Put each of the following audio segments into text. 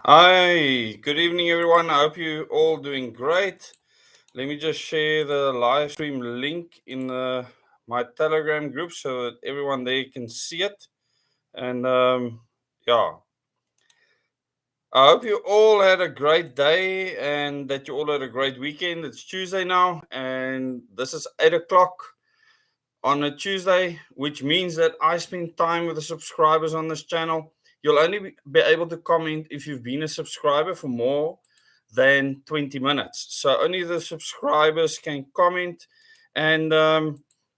Hi, good evening, everyone. I hope you all doing great. Let me just share the live stream link in my Telegram group so that everyone there can see it. And yeah, I hope you all had a great day and that you all had a great weekend. It's Tuesday now, and this is 8 o'clock on a Tuesday, which means that I spend time with the subscribers on this channel. You'll only be able to comment if you've been a subscriber for more than 20 minutes. So only the subscribers can comment. And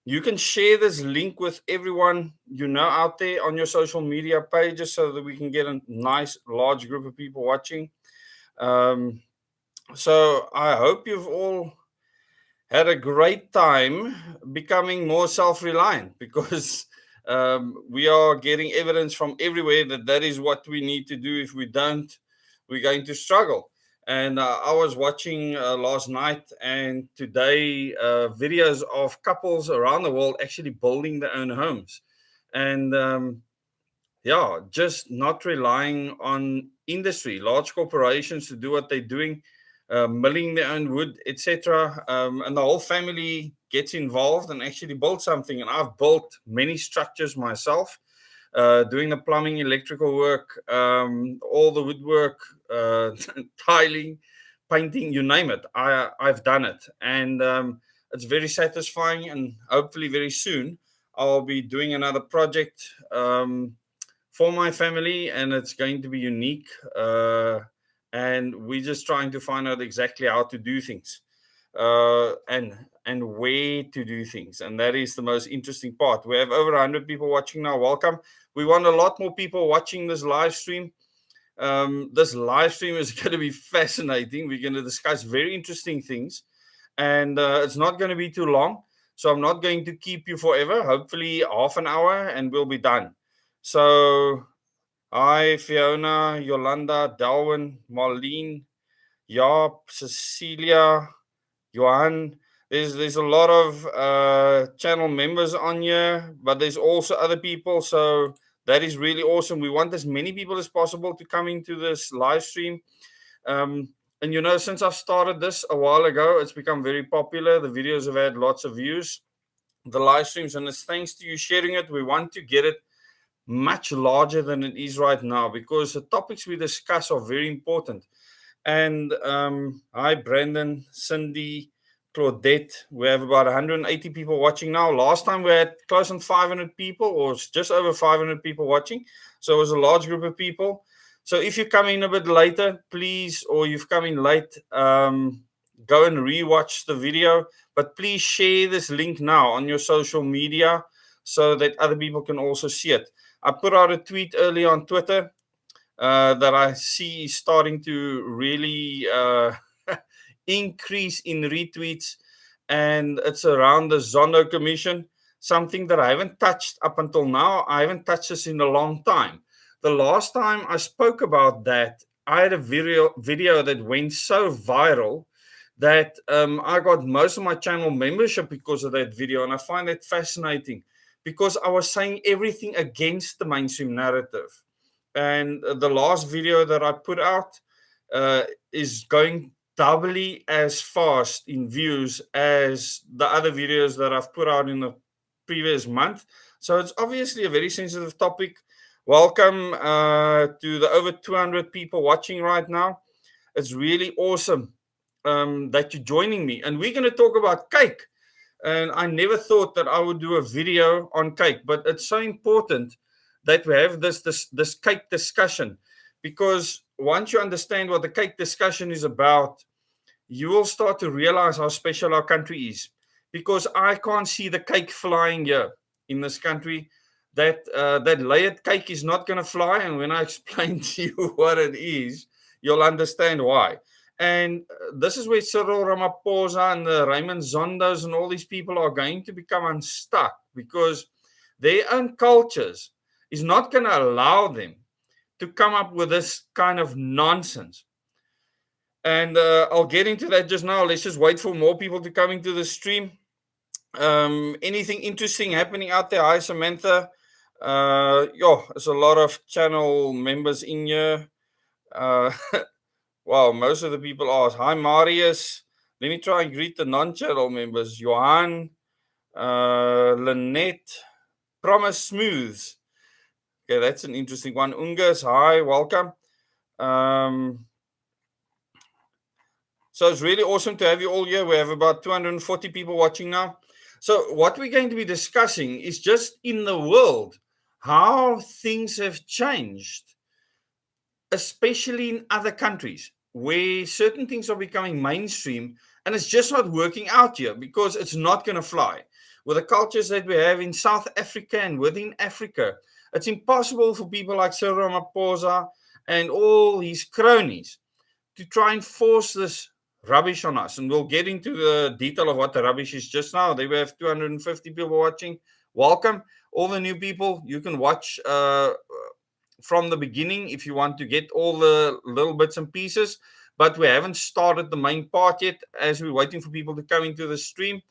you can share this link with everyone you know out there on your social media pages so that we can get a nice, large group of people watching. Um, so I hope you've all had a great time becoming more self-reliant because we are getting evidence from everywhere that that is what we need to do. If we don't, we're going to struggle. And I was watching last night and today videos of couples around the world actually building their own homes, and yeah, just not relying on industry, large corporations to do what they're doing, milling their own wood, etc. And the whole family gets involved and actually build something. And I've built many structures myself, doing the plumbing, electrical work, all the woodwork, tiling, painting, you name it. I've done it. And it's very satisfying. And hopefully, very soon, I'll be doing another project. For my family, and it's going to be unique. And we're just trying to find out exactly how to do things, and where to do things, and that is the most interesting part. We have over 100 people watching now. Welcome. We want a lot more people watching this live stream. This live stream is going to be fascinating. We're going to discuss very interesting things, and it's not going to be too long. So I'm not going to keep you forever. Hopefully, half an hour, and we'll be done. So, hi, Fiona, Yolanda, Darwin, Marlene, Jaap, Cecilia, Johan. There's a lot of channel members on here, but there's also other people. So that is really awesome. We want as many people as possible to come into this live stream. Um, and since I've started this a while ago, it's become very popular. The videos have had lots of views, the live streams, and it's thanks to you sharing it. We want to get it much larger than it is right now because the topics we discuss are very important. And hi, Brandon, Cindy, Claudette. We have about 180 people watching now. Last time we had close on 500 people, or just over 500 people watching. So it was a large group of people. So if you come in a bit later, please, or you've come in late, go and rewatch the video. But please share this link now on your social media so that other people can also see it. I put out a tweet early on Twitter that I see is starting to really increase in retweets, and it's around the Zondo Commission, something that I haven't touched up until now. I haven't touched this in a long time. The last time I spoke about that, I had a video that went so viral that I got most of my channel membership because of that video, and I find that fascinating because I was saying everything against the mainstream narrative. And the last video that I put out is going doubly as fast in views as the other videos that I've put out in the previous month. So it's obviously a very sensitive topic. Welcome to the over 200 people watching right now. It's really awesome that you're joining me. And we're going to talk about cake. And I never thought that I would do a video on cake, but it's so important that we have this cake discussion, because once you understand what the cake discussion is about, you will start to realize how special our country is. Because I can't see the cake flying here in this country. That layered cake is not going to fly, and when I explain to you what it is, you'll understand why. And this is where Cyril Ramaphosa and the Raymond Zondos and all these people are going to become unstuck, because their own cultures is not going to allow them to come up with this kind of nonsense. And I'll get into that just now. Let's just wait for more people to come into the stream. Anything interesting happening out there? Hi, Samantha. Yeah, there's a lot of channel members in here. Wow, most of the people ask, hi, Marius. Let me try and greet the non-channel members. Johan, Lynette, Promise Smooths. Okay, that's an interesting one. Ungas, hi, welcome. So it's really awesome to have you all here. We have about 240 people watching now. So what we're going to be discussing is just in the world, how things have changed, especially in other countries where certain things are becoming mainstream and it's just not working out here because it's not going to fly. With the cultures that we have in South Africa and within Africa, it's impossible for people like Cyril Ramaphosa and all his cronies to try and force this rubbish on us. And we'll get into the detail of what the rubbish is just now. There we have 250 people watching. Welcome. All the new people, you can watch from the beginning if you want to get all the little bits and pieces. But we haven't started the main part yet as we're waiting for people to come into the stream.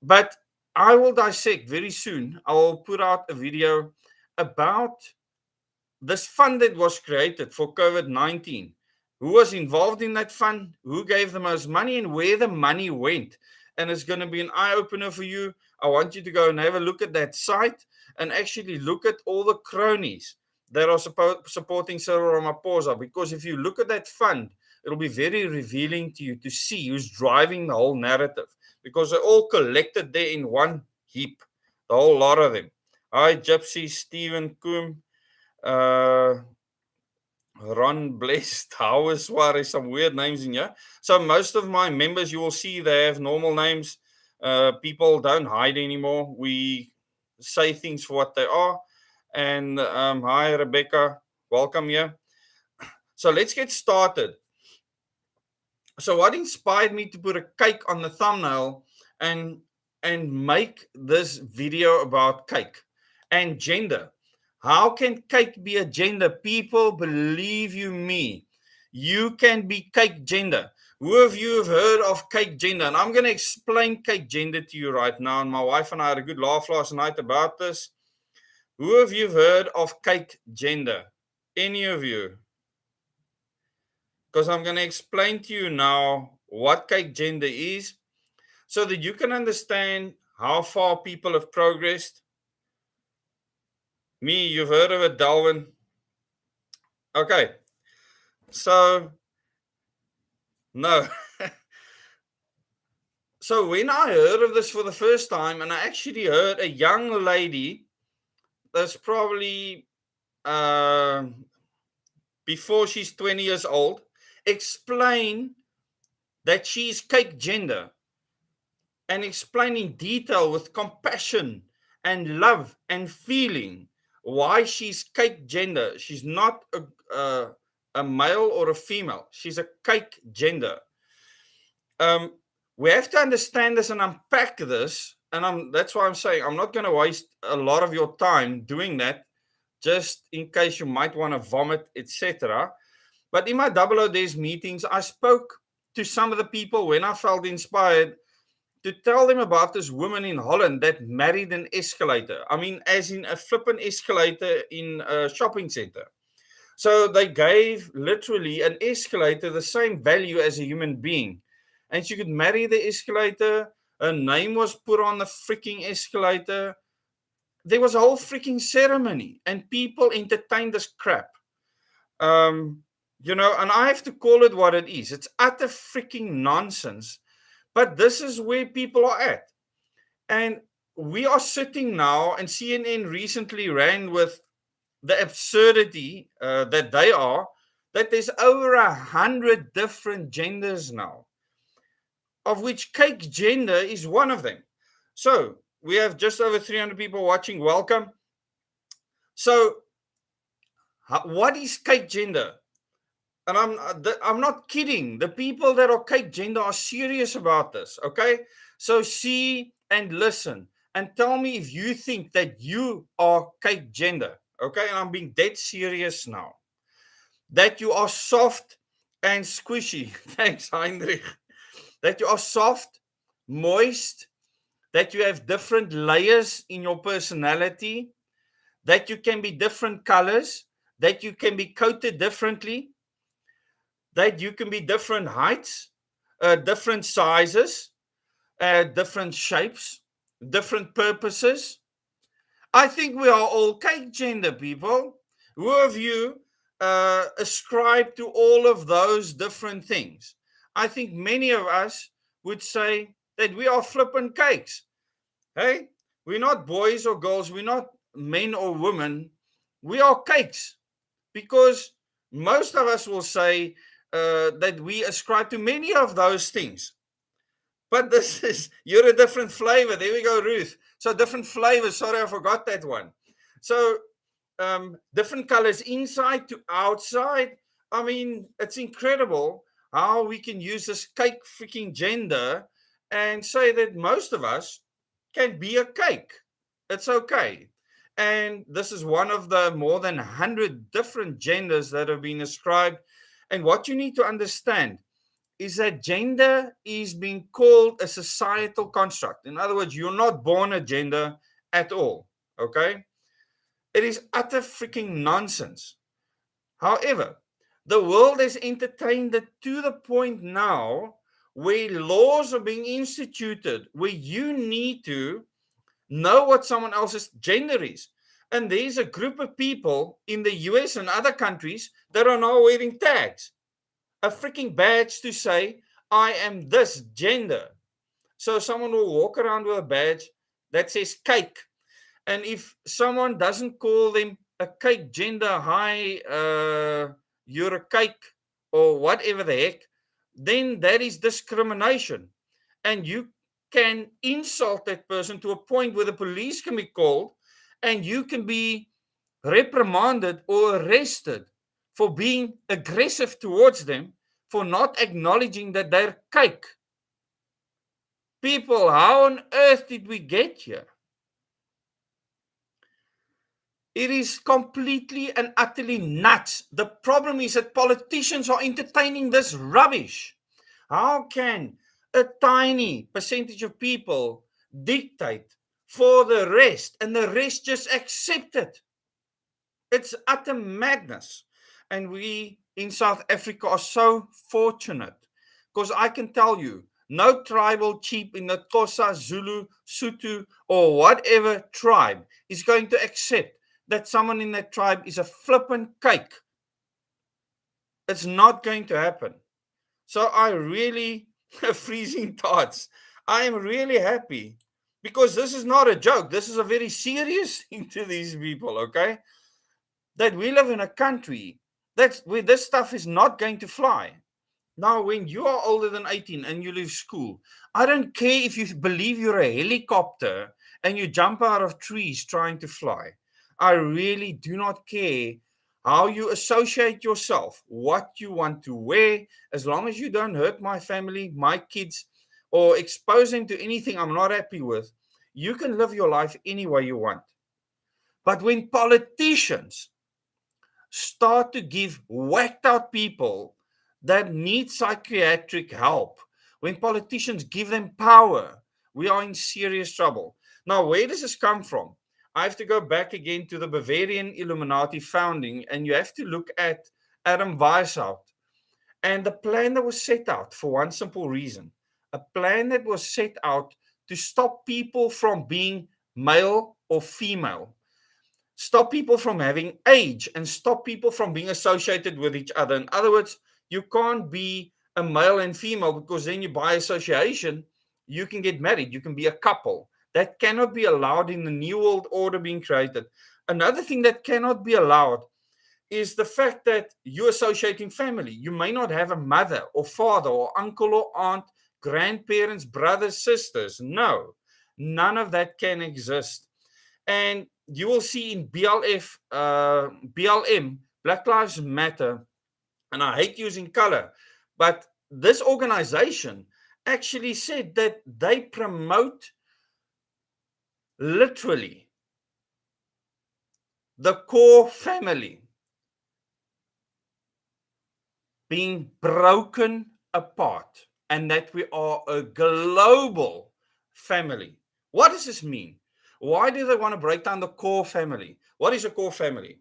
But I will dissect very soon. I will put out a video about this fund that was created for COVID-19. Who was involved in that fund, who gave the most money, and where the money went. And it's going to be an eye-opener for you. I want you to go and have a look at that site and actually look at all the cronies that are supporting Cyril Ramaphosa. Because if you look at that fund, it'll be very revealing to you to see who's driving the whole narrative. Because they're all collected there in one heap, the whole lot of them. Hi, Gypsy, Stephen, Koom. Ron Blessed, Howeswar, some weird names in here. So most of my members, you will see they have normal names. People don't hide anymore. We say things for what they are. And hi, Rebecca. Welcome here. So let's get started. So what inspired me to put a cake on the thumbnail and make this video about cake and gender? How can cake be a gender? People, believe you me, you can be cake gender. Who of you have heard of cake gender? And I'm going to explain cake gender to you right now. And my wife and I had a good laugh last night about this. Who of you have heard of cake gender? Any of you? Because I'm going to explain to you now what cake gender is so that you can understand how far people have progressed. Me, you've heard of it, Dalvin. Okay. So, no. So when I heard of this for the first time, and I actually heard a young lady that's probably before she's 20 years old explain that she's cake gender and explain in detail with compassion and love and feeling why she's cake gender. She's not a male or a female. She's a cake gender. We have to understand this and unpack this. And that's why I'm saying I'm not going to waste a lot of your time doing that, just in case you might want to vomit, etc. But in my Double O Days meetings, I spoke to some of the people when I felt inspired to tell them about this woman in Holland that married an escalator. I mean, as in a flippin' escalator in a shopping center. So they gave literally an escalator the same value as a human being. And she could marry the escalator. Her name was put on the freaking escalator. There was a whole freaking ceremony. And people entertained this crap. And I have to call it what it is. It's utter freaking nonsense. But this is where people are at. And we are sitting now, and CNN recently ran with the absurdity that they are, that there's over 100 different genders now, of which cake gender is one of them. So we have just over 300 people watching. Welcome. So what is cake gender? And I'm not kidding. The people that are cake gender are serious about this, okay? So see and listen and tell me if you think that you are cake gender, okay? And I'm being dead serious now. That you are soft and squishy. Thanks, Heinrich. That you are soft, moist, that you have different layers in your personality, that you can be different colors, that you can be coated differently, that you can be different heights, different sizes, different shapes, different purposes. I think we are all cake gender people. Who of you ascribe to all of those different things? I think many of us would say that we are flippin' cakes. Hey, we're not boys or girls, we're not men or women, we are cakes, because most of us will say that we ascribe to many of those things. But this is, you're a different flavor. There we go, Ruth. So different flavors. Sorry, I forgot that one. So different colors inside to outside. I mean, it's incredible how we can use this cake freaking gender and say that most of us can be a cake. It's okay. And this is one of the more than 100 different genders that have been ascribed. And what you need to understand is that gender is being called a societal construct. In other words, you're not born a gender at all. Okay? It is utter freaking nonsense. However, the world has entertained it to the point now where laws are being instituted where you need to know what someone else's gender is. And there's a group of people in the US and other countries that are now wearing tags, a freaking badge to say, I am this gender. So someone will walk around with a badge that says cake. And if someone doesn't call them a cake gender, hi, you're a cake, or whatever the heck, then that is discrimination. And you can insult that person to a point where the police can be called and you can be reprimanded or arrested for being aggressive towards them, for not acknowledging that they're cake. People, how on earth did we get here? It is completely and utterly nuts. The problem is that politicians are entertaining this rubbish. How can a tiny percentage of people dictate for the rest and the rest just accept it? It's utter madness. And we in South Africa are so fortunate, because I can tell you, no tribal chief in the Xhosa, Zulu, Sotho, or whatever tribe is going to accept that someone in that tribe is a flippant cake. It's not going to happen. So I really freezing thoughts. I am really happy, because this is not a joke. This is a very serious thing to these people, okay? That we live in a country that's where this stuff is not going to fly. Now, when you are older than 18 and you leave school, I don't care if you believe you're a helicopter and you jump out of trees trying to fly. I really do not care how you associate yourself, what you want to wear, as long as you don't hurt my family, my kids, or expose them to anything I'm not happy with. You can live your life any way you want. But when politicians start to give whacked out people that need psychiatric help, when politicians give them power, we are in serious trouble. Now, where does this come from? I have to go back again to the Bavarian Illuminati founding, and you have to look at Adam Weishaupt and the plan that was set out for one simple reason, a plan that was set out to stop people from being male or female, stop people from having age, and stop people from being associated with each other. In other words, you can't be a male and female, because then you, by association, you can get married, you can be a couple. That cannot be allowed in the new world order being created. Another thing that cannot be allowed is the fact that you associate in family. You may not have a mother or father or uncle or aunt, grandparents, brothers, sisters. No, none of that can exist. And you will see in BLM, Black Lives Matter, and I hate using color, but this organization actually said that they promote literally the core family being broken apart, and that we are a global family. What does this mean? Why do they want to break down the core family? What is a core family?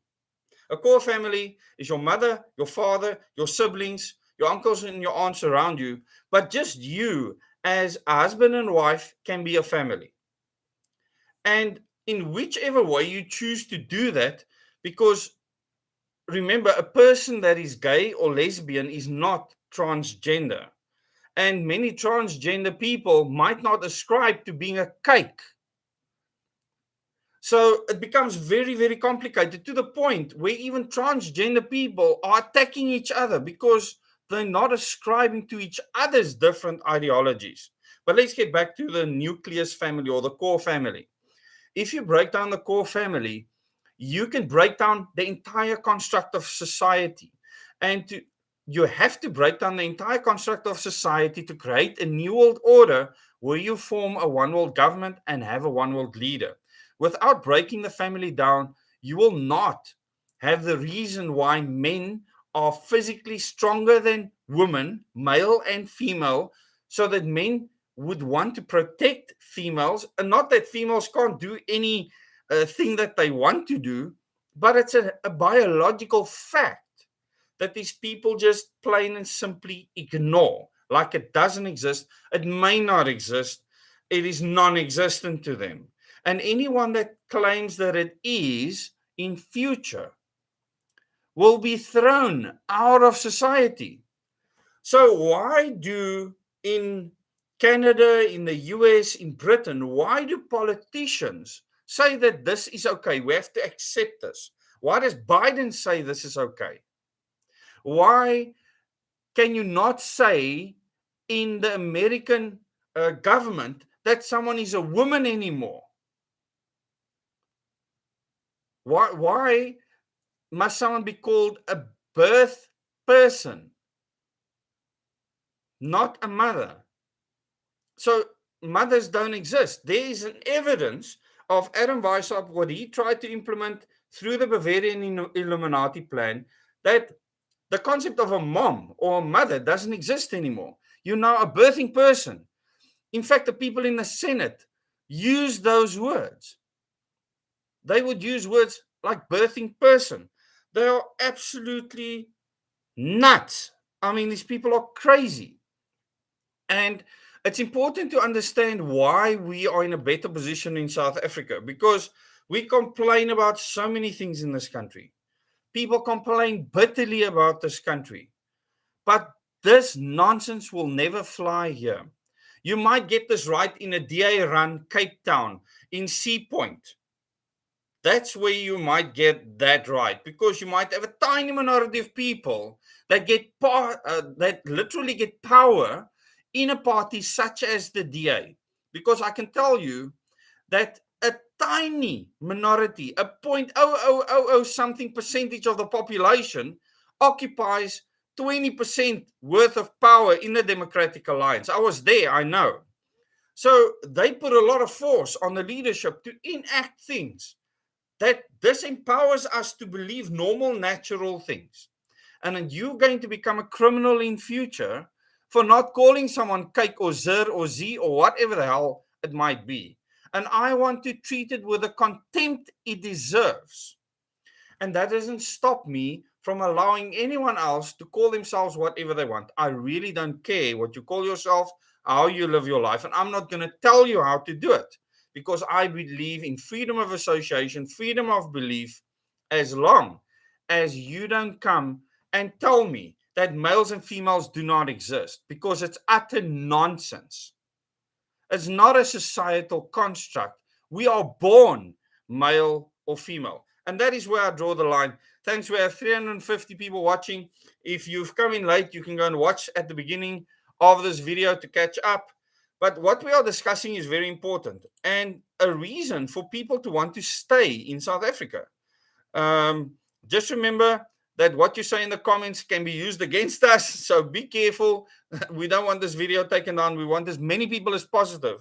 A core family is your mother, your father, your siblings, your uncles and your aunts around you, but just you as a husband and wife can be a family. And in whichever way you choose to do that, because remember, a person that is gay or lesbian is not transgender. And many transgender people might not ascribe to being a cake. So it becomes very, very complicated to the point where even transgender people are attacking each other because they're not ascribing to each other's different ideologies. But let's get back to the nucleus family or the core family. If you break down the core family, you can break down the entire construct of society. And you have to break down the entire construct of society to create a new world order where you form a one world government and have a one world leader. Without breaking the family down, you will not have the reason why men are physically stronger than women, male and female, so that men would want to protect females. And not that females can't do any thing that they want to do, but it's a biological fact that these people just plain and simply ignore. Like it doesn't exist, it may not exist, it is non existent to them. And anyone that claims that it is in future will be thrown out of society. So, why do in Canada, in the US, in Britain, why do politicians say that this is okay? We have to accept this. Why does Biden say this is okay? Why can you not say in the American government that someone is a woman anymore? Why must someone be called a birth person, not a mother? So mothers don't exist. There is an evidence of Adam Weishaupt, what he tried to implement through the Bavarian Illuminati plan, that the concept of a mom or a mother doesn't exist anymore. You're now a birthing person. In fact, the people in the Senate use those words. They would use words like birthing person. They are absolutely nuts. I mean, these people are crazy. And it's important to understand why we are in a better position in South Africa, because we complain about so many things in this country. People complain bitterly about this country. But this nonsense will never fly here. You might get this right in a DA run Cape Town, in Sea Point. That's where you might get that right, because you might have a tiny minority of people that that literally get power in a party such as the DA. Because I can tell you that a tiny minority, a 0.0000 something percentage of the population, occupies 20% worth of power in the Democratic Alliance. I was there, I know. So they put a lot of force on the leadership to enact things that disempowers us to believe normal, natural things. And then you're going to become a criminal in future for not calling someone cake or zer or z or whatever the hell it might be. And I want to treat it with the contempt it deserves. And that doesn't stop me from allowing anyone else to call themselves whatever they want. I really don't care what you call yourself, how you live your life. And I'm not going to tell you how to do it, because I believe in freedom of association, freedom of belief, as long as you don't come and tell me that males and females do not exist, because it's utter nonsense. It's not a societal construct. We are born male or female. And that is where I draw the line. Thanks. We have 350 people watching. If you've come in late, you can go and watch at the beginning of this video to catch up. But what we are discussing is very important, and a reason for people to want to stay in South Africa. Just remember that what you say in the comments can be used against us, so be careful. We don't want this video taken down. We want as many people as possible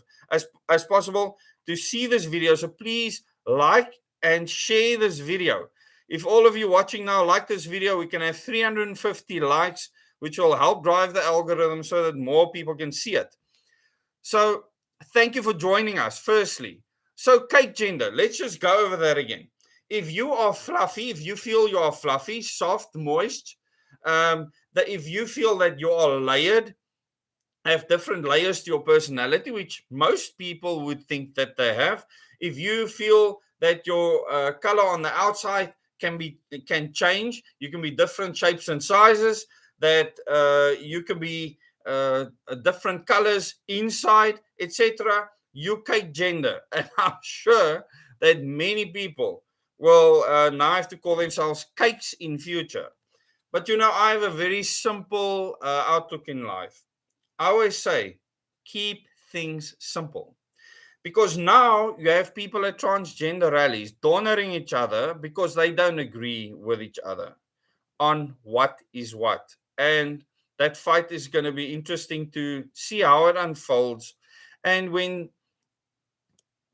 to see this video. So please like and share this video. If all of you watching now like this video, we can have 350 likes, which will help drive the algorithm so that more people can see it. So thank you for joining us, firstly. So cake gender, let's just go over that again. If you are fluffy, if you feel you are fluffy, soft, moist, that if you feel that you are layered, have different layers to your personality, which most people would think that they have. If you feel that your color on the outside can change, you can be different shapes and sizes, that you can be different colors inside, etc. You take gender, and I'm sure that many people will now have to call themselves cakes in future. But I have a very simple outlook in life. I always say, keep things simple. Because now you have people at transgender rallies donoring each other because they don't agree with each other on what is what. And that fight is going to be interesting to see how it unfolds. And when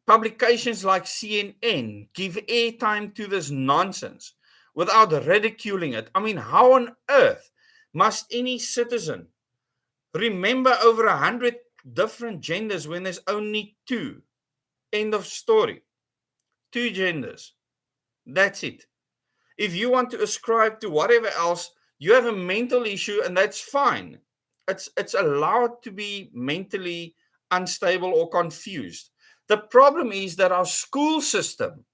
publications like CNN give airtime to this nonsense without ridiculing it, I mean, how on earth must any citizen remember over 100 different genders when there's only two? End of story. Two genders. That's it. If you want to ascribe to whatever else, you have a mental issue, and that's fine. It's allowed to be mentally unstable or confused. The problem is that our school system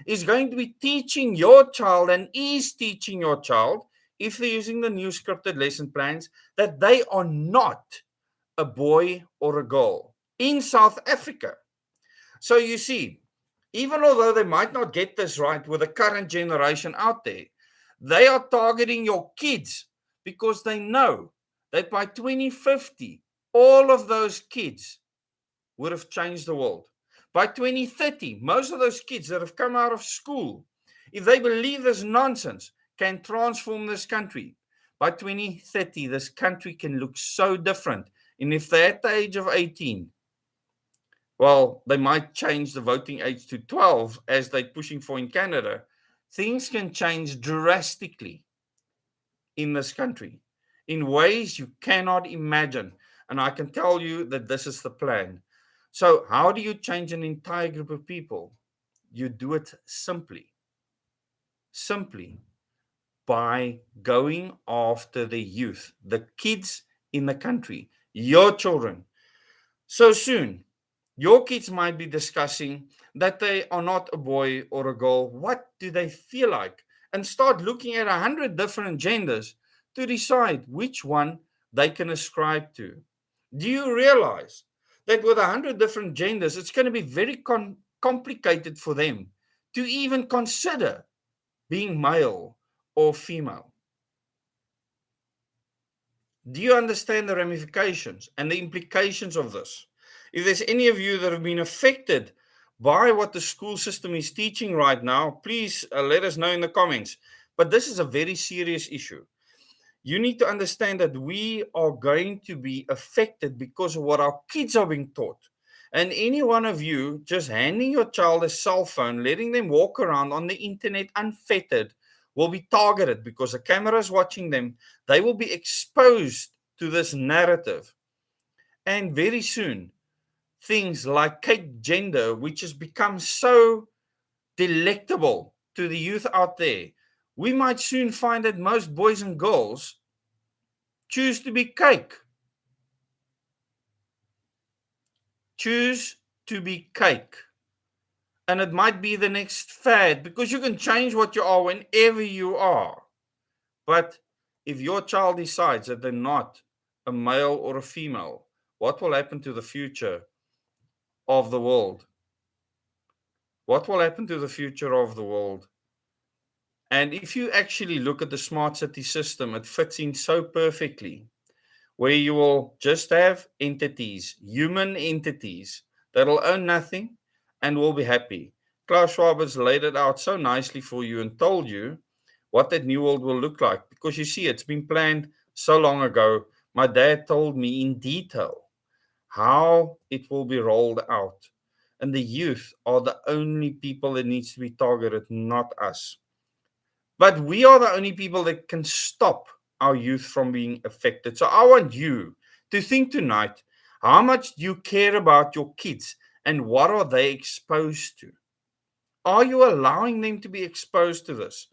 is going to be teaching your child, and is teaching your child, if they're using the new scripted lesson plans, that they are not a boy or a girl in South Africa. So you see, even although they might not get this right with the current generation out there, they are targeting your kids because they know that by 2050, all of those kids would have changed the world. By 2030, most of those kids that have come out of school, if they believe this nonsense, can transform this country. By 2030, this country can look so different. And if they're at the age of 18, well, they might change the voting age to 12 as they're pushing for in Canada. Things can change drastically in this country in ways you cannot imagine. And I can tell you that this is the plan. So, how do you change an entire group of people? You do it simply by going after the youth, the kids in the country, your children. So soon, your kids might be discussing that they are not a boy or a girl. What do they feel like? And start looking at 100 different genders to decide which one they can ascribe to. Do you realize that with 100 different genders, it's going to be very complicated for them to even consider being male or female? Do you understand the ramifications and the implications of this? If there's any of you that have been affected by what the school system is teaching right now, please let us know in the comments. But this is a very serious issue. You need to understand that we are going to be affected because of what our kids are being taught. And any one of you just handing your child a cell phone, letting them walk around on the internet unfettered, will be targeted because the camera is watching them. They will be exposed to this narrative. And very soon, things like cake gender, which has become so delectable to the youth out there, we might soon find that most boys and girls choose to be cake. Choose to be cake. And it might be the next fad because you can change what you are whenever you are. But if your child decides that they're not a male or a female, what will happen to the future of the world? What will happen to the future of the world? And if you actually look at the smart city system, it fits in so perfectly, where you will just have entities, human entities, that'll own nothing and will be happy. Klaus Schwab has laid it out so nicely for you and told you what that new world will look like. Because you see, it's been planned so long ago. My dad told me in detail how it will be rolled out. And the youth are the only people that needs to be targeted, not us. But we are the only people that can stop our youth from being affected. So I want you to think tonight, how much do you care about your kids and what are they exposed to? Are you allowing them to be exposed to this?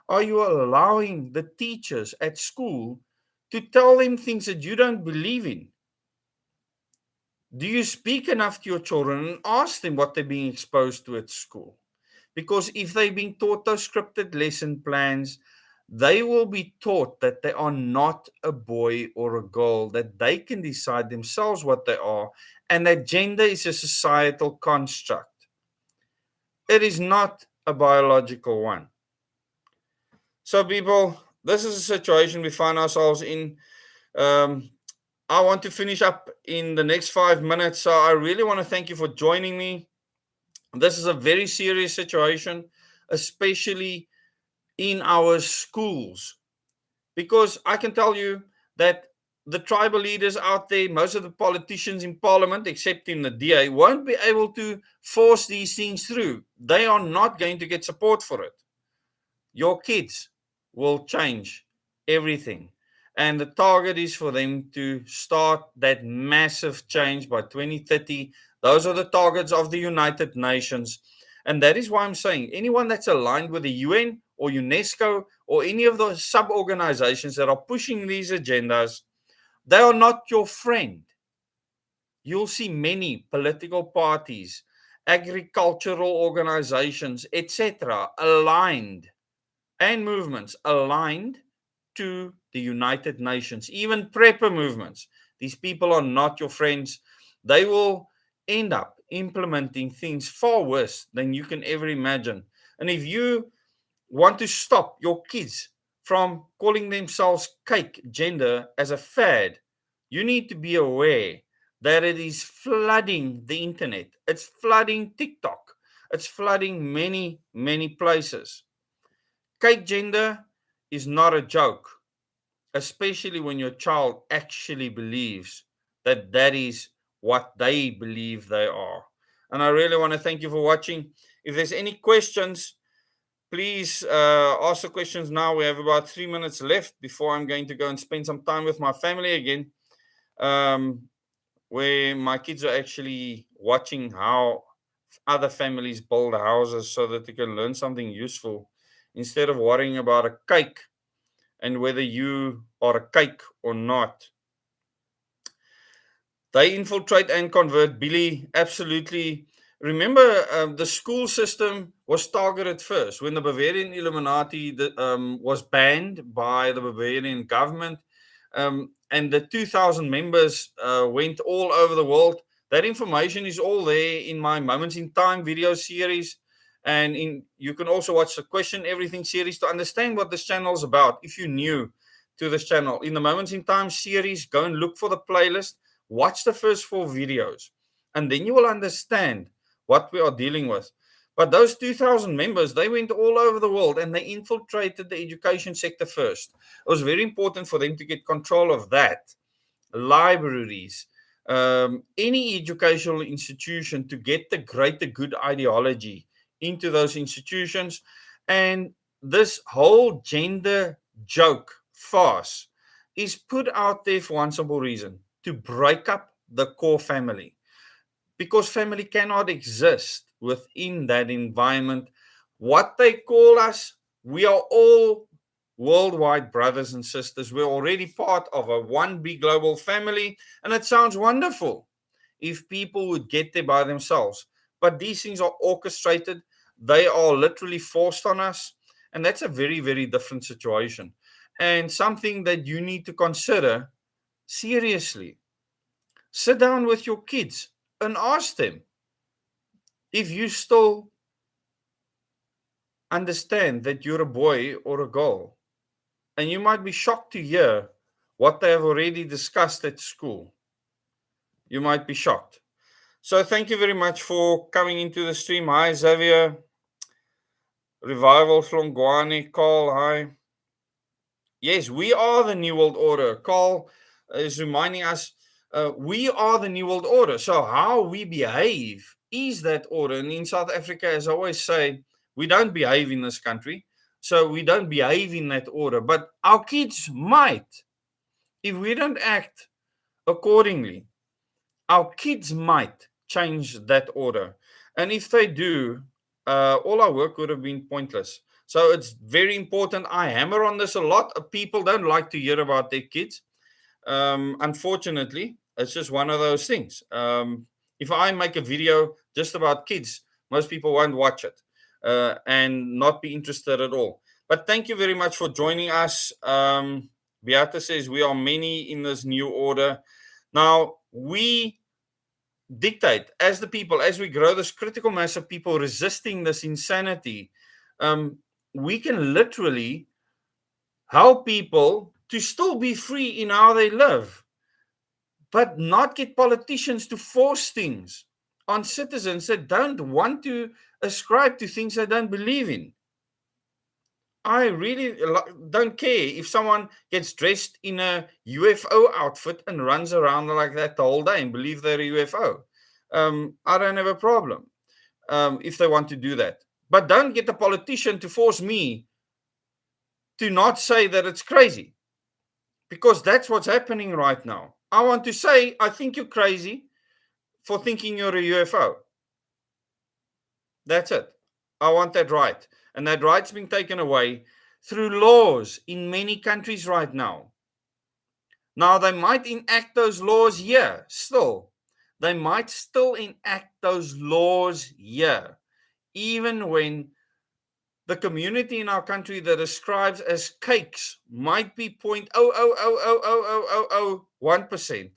Are you allowing the teachers at school to tell them things that you don't believe in? Do you speak enough to your children and ask them what they're being exposed to at school? Because if they're being taught those scripted lesson plans, they will be taught that they are not a boy or a girl, that they can decide themselves what they are, and that gender is a societal construct. It is not a biological one. So, people, this is a situation we find ourselves in. Um, I want to finish up in the next 5 minutes. So, I really want to thank you for joining me. This is a very serious situation, especially in our schools, because I can tell you that the tribal leaders out there, most of the politicians in parliament, except in the DA, won't be able to force these things through. They are not going to get support for it. Your kids will change everything. And the target is for them to start that massive change by 2030. Those are the targets of the United Nations. And that is why I'm saying anyone that's aligned with the UN or UNESCO or any of the sub organizations that are pushing these agendas, they are not your friend. You'll see many political parties, agricultural organizations, etc., aligned, and movements aligned to the United Nations, even prepper movements. These people are not your friends. They will end up implementing things far worse than you can ever imagine. And if you want to stop your kids from calling themselves cake gender as a fad, you need to be aware that it is flooding the internet. It's flooding TikTok. It's flooding many, many places. Cake gender is not a joke, especially when your child actually believes that that is what they believe they are. And I really want to thank you for watching. If there's any questions, please ask the questions now. We have about 3 minutes left before I'm going to go and spend some time with my family again, where my kids are actually watching how other families build houses so that they can learn something useful instead of worrying about a cake and whether you are a cake or not. They infiltrate and convert. Billy, absolutely. Remember, the school system was targeted first when the Bavarian Illuminati was banned by the Bavarian government, and the 2,000 members went all over the world. That information is all there in my Moments in Time video series. And you can also watch the Question Everything series to understand what this channel is about. If you're new to this channel, in the Moments in Time series, go and look for the playlist. Watch the first 4 videos, and then you will understand what we are dealing with. But those 2,000 members, they went all over the world and they infiltrated the education sector first. It was very important for them to get control of that. Libraries, any educational institution, to get the greater good ideology into those institutions. And this whole gender joke farce is put out there for one simple reason: to break up the core family, because family cannot exist within that environment. What they call us, we are all worldwide brothers and sisters. We're already part of a one big global family, and it sounds wonderful if people would get there by themselves. But these things are orchestrated, they are literally forced on us, and that's a very, very different situation, and something that you need to consider seriously. Sit down with your kids and ask them if you still understand that you're a boy or a girl. And you might be shocked to hear what they have already discussed at school. You might be shocked. So thank you very much for coming into the stream. Hi, Xavier. Revival from Guani. Carl, hi. Yes, we are the New World Order. Carl is reminding us we are the New World Order. So how we behave is that order. And in South Africa, as I always say, we don't behave in this country. So we don't behave in that order. But our kids might. If we don't act accordingly, our kids might change that order. And if they do, all our work would have been pointless. So it's very important. I hammer on this a lot. People don't like to hear about their kids. Unfortunately, it's just one of those things. If I make a video just about kids, most people won't watch it and not be interested at all. But thank you very much for joining us. Beata says we are many in this new order. Now, we dictate as the people, as we grow this critical mass of people resisting this insanity, we can literally help people to still be free in how they live, but not get politicians to force things on citizens that don't want to ascribe to things they don't believe in. I really don't care if someone gets dressed in a UFO outfit and runs around like that the whole day and believe they're a UFO. I don't have a problem if they want to do that. But don't get a politician to force me to not say that it's crazy, because that's what's happening right now. I want to say, I think you're crazy for thinking you're a UFO. That's it. I want that right. And that right's being taken away through laws in many countries right now. Now, they might enact those laws here still. They might still enact those laws here, even when the community in our country that ascribes as cakes might be 0.0000001%.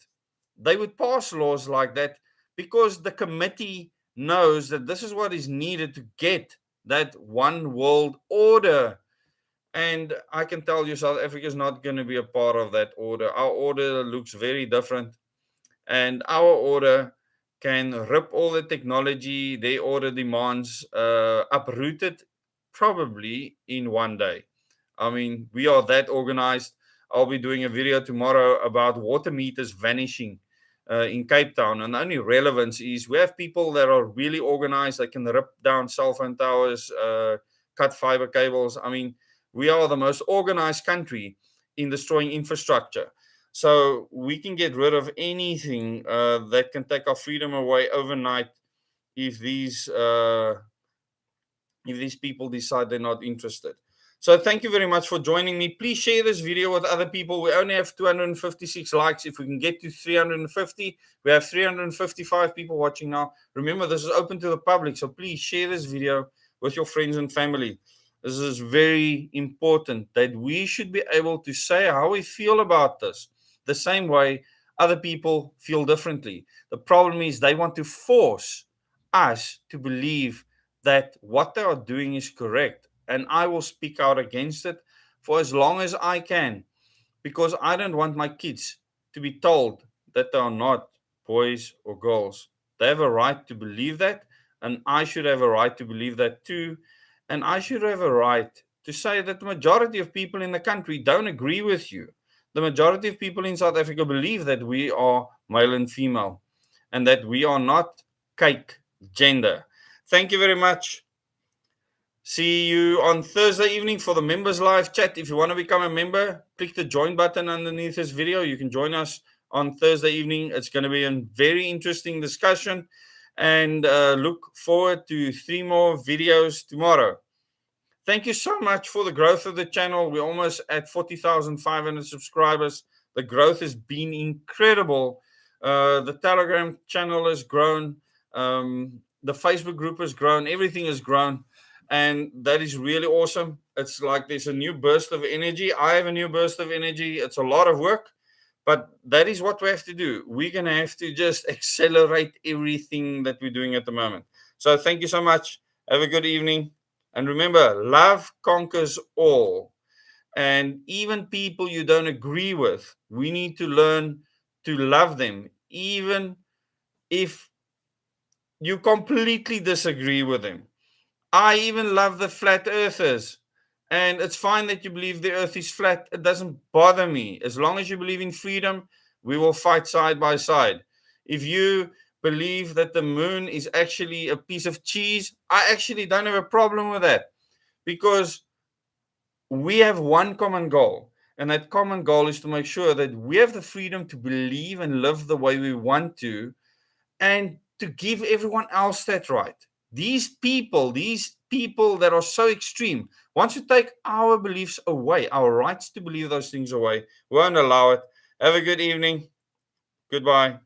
They would pass laws like that because the committee knows that this is what is needed to get that one world order. And I can tell you, South Africa is not going to be a part of that order. Our order looks very different, and our order can rip all the technology their order demands, uproot it probably in one day. I mean, we are that organized. I'll be doing a video tomorrow about water meters vanishing in Cape Town. And the only relevance is we have people that are really organized. They can rip down cell phone towers, cut fiber cables. I mean, we are the most organized country in destroying infrastructure. So we can get rid of anything that can take our freedom away overnight if these people decide they're not interested. So thank you very much for joining me. Please share this video with other people. We only have 256 likes. If we can get to 350, we have 355 people watching now. Remember, this is open to the public, so please share this video with your friends and family. This is very important, that we should be able to say how we feel about this the same way other people feel differently. The problem is they want to force us to believe that what they are doing is correct. And I will speak out against it for as long as I can, because I don't want my kids to be told that they are not boys or girls. They have a right to believe that, and I should have a right to believe that too. And I should have a right to say that the majority of people in the country don't agree with you. The majority of people in South Africa believe that we are male and female and that we are not cake gender. Thank you very much. See you on Thursday evening for the members live chat. If you want to become a member, click the join button underneath this video. You can join us on Thursday evening. It's going to be a very interesting discussion, and look forward to 3 more videos tomorrow. Thank you so much for the growth of the channel. We're almost at 40,500 subscribers. The growth has been incredible. The Telegram channel has grown. The Facebook group has grown. Everything has grown. And that is really awesome. It's like there's a new burst of energy. I have a new burst of energy. It's a lot of work, but that is what we have to do. We're going to have to just accelerate everything that we're doing at the moment. So thank you so much. Have a good evening. And remember, love conquers all. And even people you don't agree with, we need to learn to love them, even if you completely disagree with them. I even love the flat earthers. And it's fine that you believe the earth is flat. It doesn't bother me. As long as you believe in freedom, we will fight side by side. If you believe that the moon is actually a piece of cheese, I actually don't have a problem with that, because we have one common goal. And that common goal is to make sure that we have the freedom to believe and live the way we want to, and to give everyone else that right. These people that are so extreme, once you take our beliefs away, our rights to believe those things away, we won't allow it. Have a good evening. Goodbye.